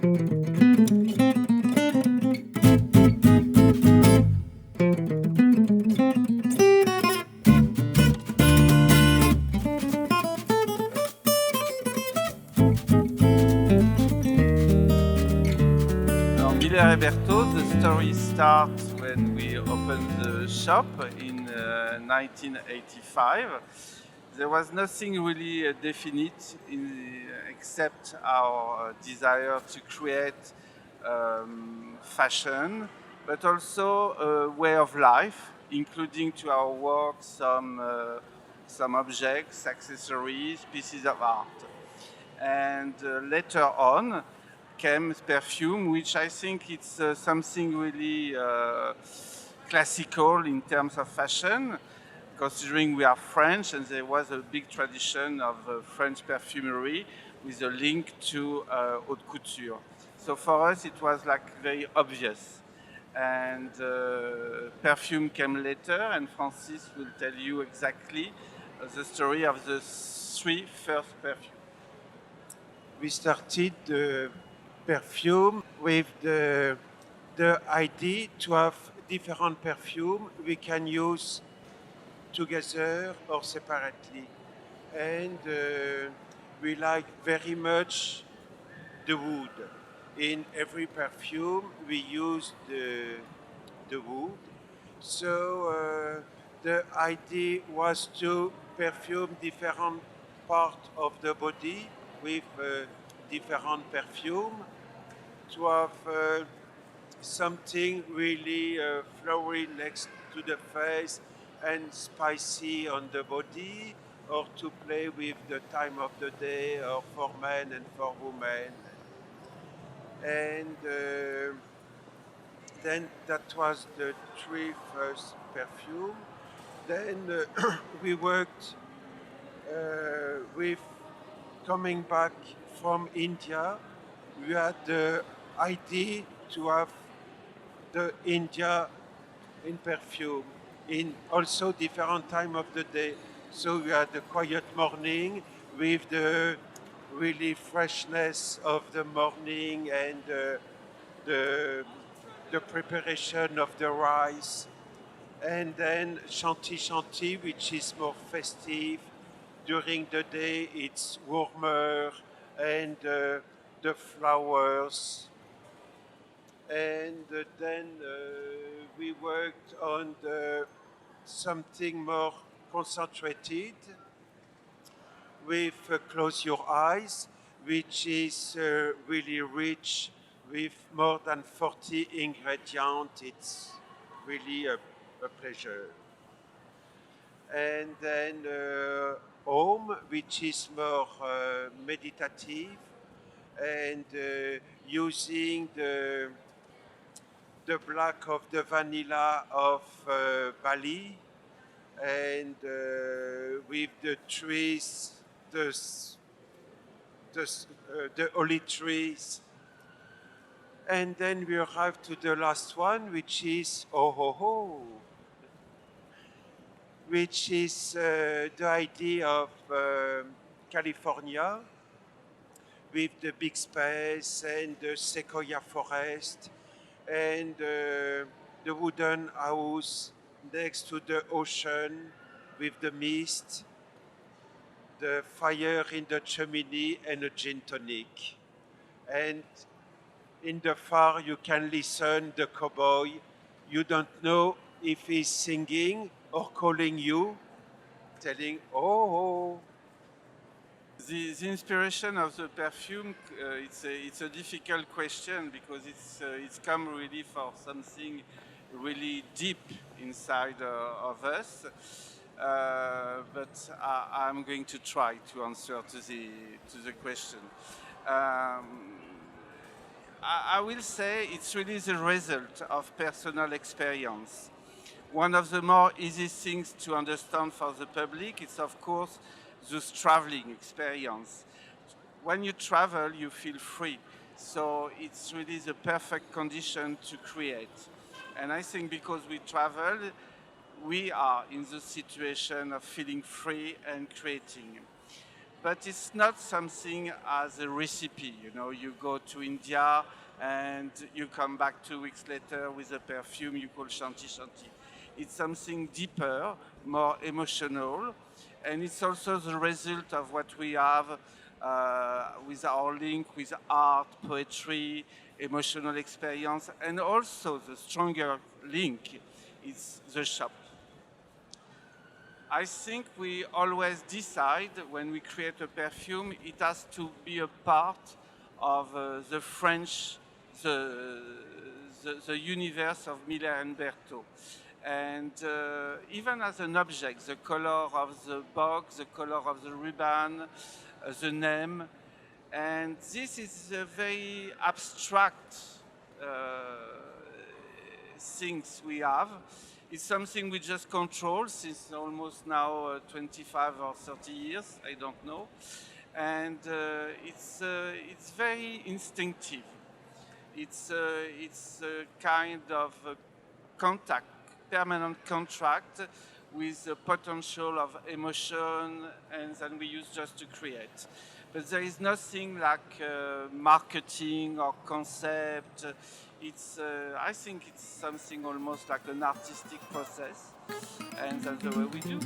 Miller et Bertaux, the story starts when we opened the shop in 1985. There was nothing really definite except our desire to create fashion, but also a way of life, including to our work some objects, accessories, pieces of art. And later on came perfume, which I think it's something really classical in terms of fashion, considering we are French and there was a big tradition of French perfumery with a link to haute couture. So for us it was like very obvious. And perfume came later, and Francis will tell you exactly the story of the three first perfumes. We started the perfume with the idea to have different perfume we can use together or separately. And we like very much the wood. In every perfume we use the wood. So the idea was to perfume different parts of the body with different perfume, to have something really flowery next to the face and spicy on the body, or to play with the time of the day, or for men and for women. And then that was the three first perfume. Then we worked with coming back from India. We had the idea to have the India in perfume in also different time of the day. So we had the quiet morning with the really freshness of the morning and the preparation of the rice. And then Chanty Chanty, which is more festive. During the day it's warmer, and the flowers. And then we worked on something more concentrated with Close Your Eyes, which is really rich with more than 40 ingredients. It's really a pleasure. And then Home, which is more meditative, and using the black of the vanilla of Bali, and with the trees, the olive trees. And then we arrive to the last one, which is Oh Ho Ho, which is the idea of California, with the big space and the sequoia forest and the wooden house next to the ocean with the mist, the fire in the chimney, and a gin tonic. And in the far you can listen the cowboy. You don't know if he's singing or calling you, telling, oh. The inspiration of the perfume, it's a difficult question because it's come really for something really deep inside of us. But I'm going to try to answer to the question. I will say it's really the result of personal experience. One of the more easy things to understand for the public is, of course, this traveling experience. When you travel, you feel free. So it's really the perfect condition to create. And I think because we travel, we are in the situation of feeling free and creating. but it's not something as a recipe. You know, you go to India and you come back 2 weeks later with a perfume you call Shanti Shanti. It's something deeper, more emotional, and it's also the result of what we have with our link with art, poetry, emotional experience, and also the stronger link is the shop. I think we always decide when we create a perfume, it has to be a part of the French, the universe of Miller and Bertaux. And even as an object, the color of the box, the color of the ribbon, the name, and this is a very abstract things we have. It's something we just control since almost now 25 or 30 years, I don't know. And it's very instinctive. It's a kind of contact, permanent contract with the potential of emotion and then we use just to create. But there is nothing like marketing or concept. It's, I think it's something almost like an artistic process, and that's the way we do.